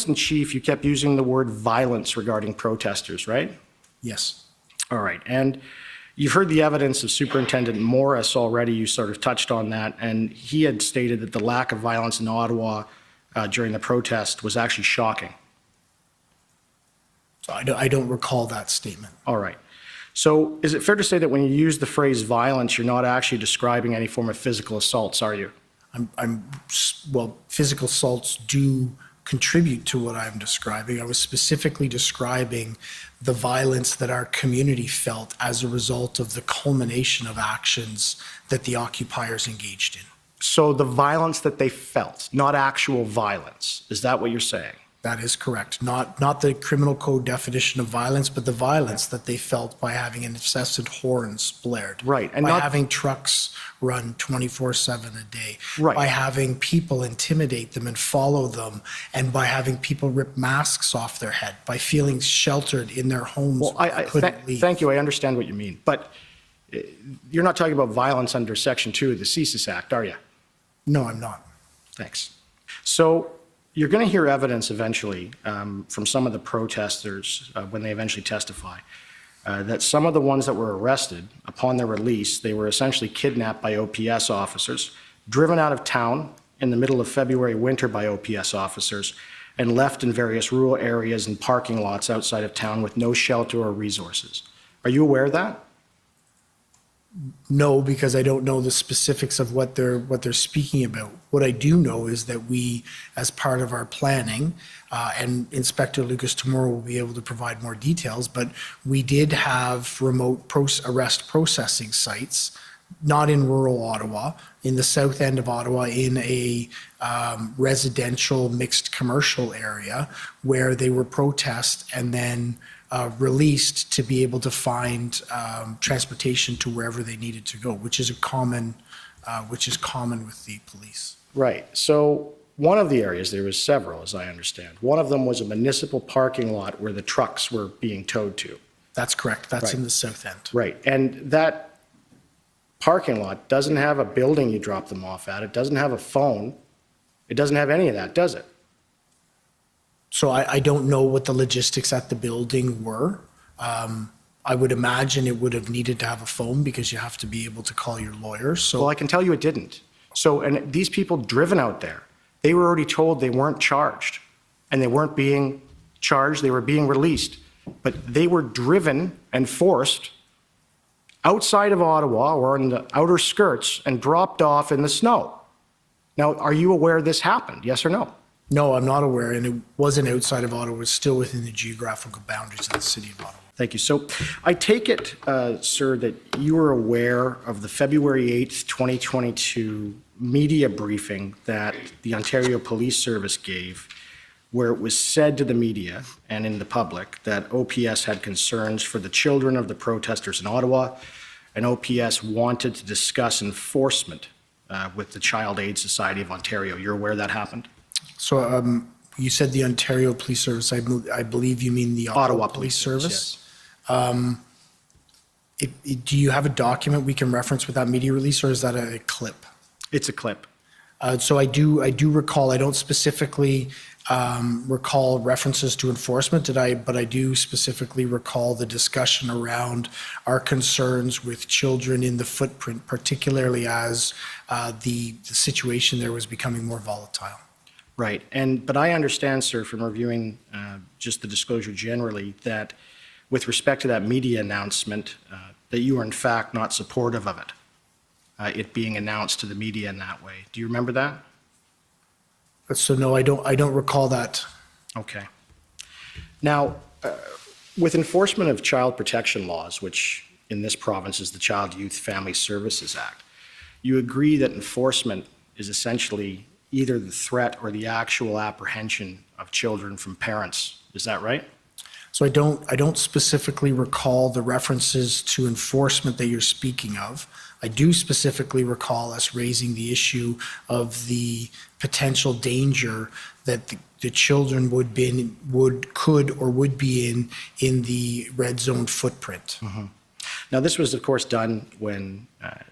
Assistant Chief, you kept using the word violence regarding protesters, right? Yes. All right. And you've heard the evidence of Superintendent Morris already. You sort of touched on that. And he had stated that the lack of violence in Ottawa during the protest was actually shocking. So I don't recall that statement. All right. So is it fair to say that when you use the phrase violence, you're not actually describing any form of physical assaults, are you? Well, physical assaults do contribute to what I'm describing. I was specifically describing the violence that our community felt as a result of the culmination of actions that the occupiers engaged in. So the violence that they felt, not actual violence. Is that what you're saying? That is correct. Not the criminal code definition of violence, but the violence that they felt by having incessant horns blared. Right. And by having trucks run 24/7 a day. Right. By having people intimidate them and follow them, and by having people rip masks off their head, by feeling sheltered in their homes. Well, thank you. I understand what you mean. But you're not talking about violence under Section 2 of the CSIS Act, are you? No, I'm not. Thanks. So you're going to hear evidence eventually from some of the protesters when they eventually testify that some of the ones that were arrested, upon their release, they were essentially kidnapped by OPS officers, driven out of town in the middle of February winter by OPS officers, and left in various rural areas and parking lots outside of town with no shelter or resources. Are you aware of that? No, because I don't know the specifics of what they're speaking about. What I do know is that we, as part of our planning, and Inspector Lucas tomorrow will be able to provide more details, but we did have remote arrest processing sites, not in rural Ottawa, in the south end of Ottawa, in a residential mixed commercial area where they were protest and then released to be able to find transportation to wherever they needed to go, which is common with the police. Right. So one of the areas, there was several, as I understand. One of them was a municipal parking lot where the trucks were being towed to. That's correct. That's right. In the south end. Right. And that parking lot doesn't have a building you drop them off at. It doesn't have a phone. It doesn't have any of that, does it? So I don't know what the logistics at the building were. I would imagine it would have needed to have a phone because you have to be able to call your lawyer. So well, I can tell you it didn't. So, and these people driven out there, they were already told they weren't charged, and they weren't being charged, they were being released, but they were driven and forced outside of Ottawa or in the outer skirts and dropped off in the snow. Now, are you aware this happened, yes or no? No, I'm not aware, and it wasn't outside of Ottawa. It was still within the geographical boundaries of the city of Ottawa. Thank you. So I take it, sir, that you were aware of the February 8th, 2022 media briefing that the Ontario Police Service gave, where it was said to the media and in the public that OPS had concerns for the children of the protesters in Ottawa, and OPS wanted to discuss enforcement with the Child Aid Society of Ontario. You're aware that happened? So you said the Ontario Police Service. I believe you mean the Ottawa Police Service. Yes. Do you have a document we can reference with that media release, or is that a clip? It's a clip. So I do recall. I don't specifically recall references to enforcement, but I do specifically recall the discussion around our concerns with children in the footprint, particularly as the situation there was becoming more volatile. Right. But I understand, sir, from reviewing just the disclosure generally, that with respect to that media announcement, that you are in fact not supportive of it being announced to the media in that way. Do you remember that? So no, I don't recall that. Okay. Now, with enforcement of child protection laws, which in this province is the Child, Youth, Family Services Act, you agree that enforcement is essentially either the threat or the actual apprehension of children from parents. Is that right? So I don't specifically recall the references to enforcement that you're speaking of. I do specifically recall us raising the issue of the potential danger that the children would be in the red zone footprint. Mm-hmm. Now, this was, of course, done when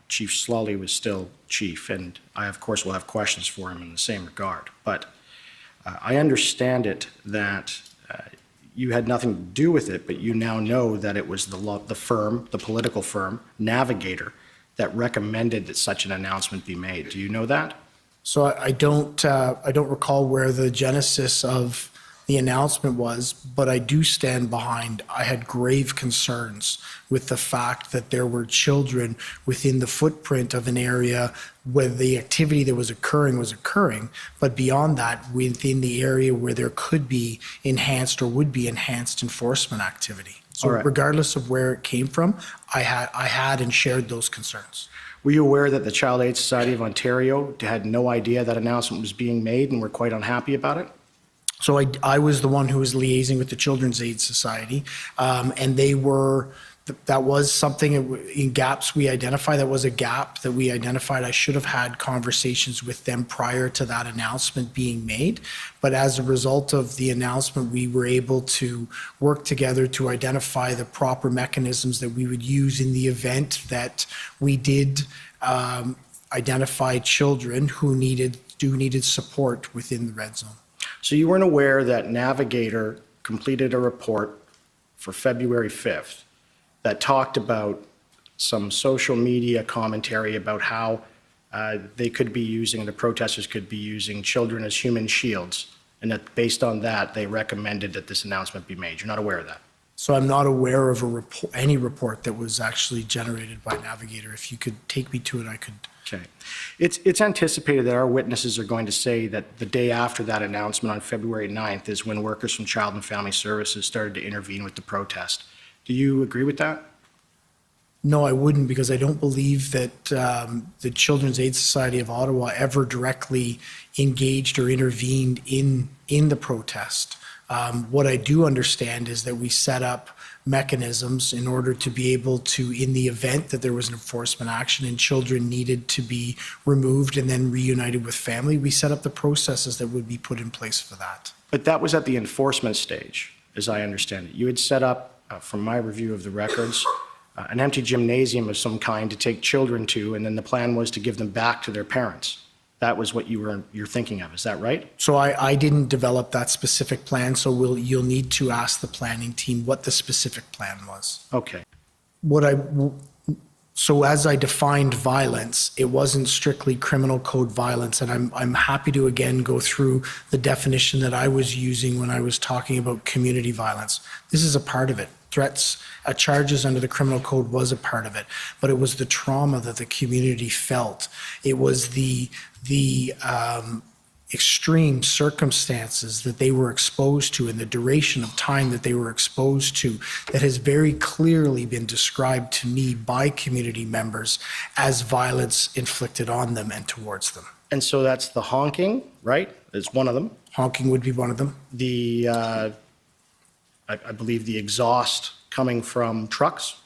Chief Slawley was still chief, and I, of course, will have questions for him in the same regard. But I understand it that you had nothing to do with it, but you now know that it was the firm, the political firm, Navigator, that recommended that such an announcement be made. Do you know that? So I don't recall where the genesis of the announcement was, but I do stand behind. I had grave concerns with the fact that there were children within the footprint of an area where the activity that was occurring, but beyond that, within the area where there could be enhanced or would be enhanced enforcement activity. So All right. regardless of where it came from, I had and shared those concerns. Were you aware that the Child Aid Society of Ontario had no idea that announcement was being made and were quite unhappy about it? So I was the one who was liaising with the Children's Aid Society, and that was something in gaps we identified. That was a gap that we identified. I should have had conversations with them prior to that announcement being made. But as a result of the announcement, we were able to work together to identify the proper mechanisms that we would use in the event that we did identify children who needed support within the red zone. So you weren't aware that Navigator completed a report for February 5th that talked about some social media commentary about how they could be using, the protesters could be using children as human shields, and that based on that, they recommended that this announcement be made. You're not aware of that? So I'm not aware of any report that was actually generated by Navigator. If you could take me to it, I could. Okay. It's anticipated that our witnesses are going to say that the day after that announcement on February 9th is when workers from Child and Family Services started to intervene with the protest. Do you agree with that? No, I wouldn't, because I don't believe that the Children's Aid Society of Ottawa ever directly engaged or intervened in the protest. What I do understand is that we set up mechanisms in order to be able to, in the event that there was an enforcement action and children needed to be removed and then reunited with family, we set up the processes that would be put in place for that. But that was at the enforcement stage, as I understand it. You had set up, from my review of the records, an empty gymnasium of some kind to take children to, and then the plan was to give them back to their parents. That was what you're thinking of, is that right? So I didn't develop that specific plan, so you'll need to ask the planning team what the specific plan was. Okay. So as I defined violence, it wasn't strictly criminal code violence, and I'm happy to again go through the definition that I was using when I was talking about community violence. This is a part of it. Threats, charges under the criminal code was a part of it, but it was the trauma that the community felt. It was the extreme circumstances that they were exposed to and the duration of time that they were exposed to that has very clearly been described to me by community members as violence inflicted on them and towards them. And so that's the honking, right? Is one of them. Honking would be one of them. The I believe the exhaust coming from trucks.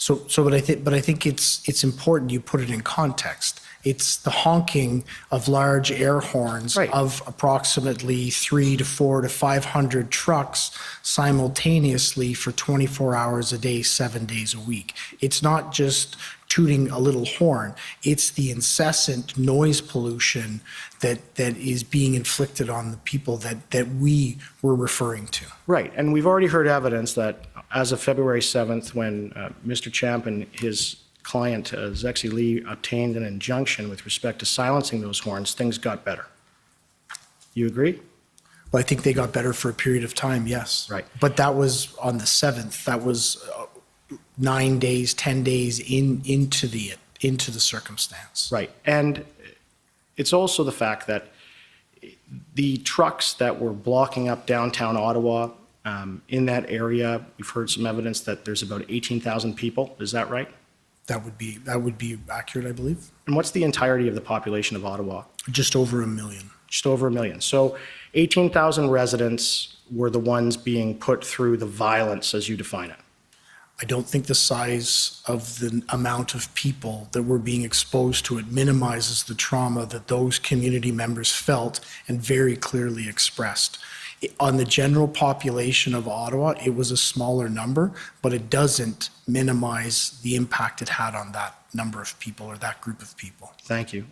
But I think it's important you put it in context. It's the honking of large air horns Right. of approximately 300 to 400 to 500 trucks simultaneously for 24 hours a day, 7 days a week. It's not just tooting a little horn. It's the incessant noise pollution that is being inflicted on the people that we were referring to. Right, and we've already heard evidence that as of February 7th, when Mr. Champ and his client, Zexi Lee, obtained an injunction with respect to silencing those horns, things got better. You agree? Well, I think they got better for a period of time, yes. Right. But that was on the 7th. That was 9 days, 10 days into the circumstance. Right, and it's also the fact that the trucks that were blocking up downtown Ottawa, in that area, we've heard some evidence that there's about 18,000 people. Is that right? That would be accurate, I believe. And what's the entirety of the population of Ottawa? Just over 1 million. Just over 1 million. So 18,000 residents were the ones being put through the violence as you define it. I don't think the size of the amount of people that were being exposed to it minimizes the trauma that those community members felt and very clearly expressed. On the general population of Ottawa, it was a smaller number, but it doesn't minimize the impact it had on that number of people or that group of people. Thank you.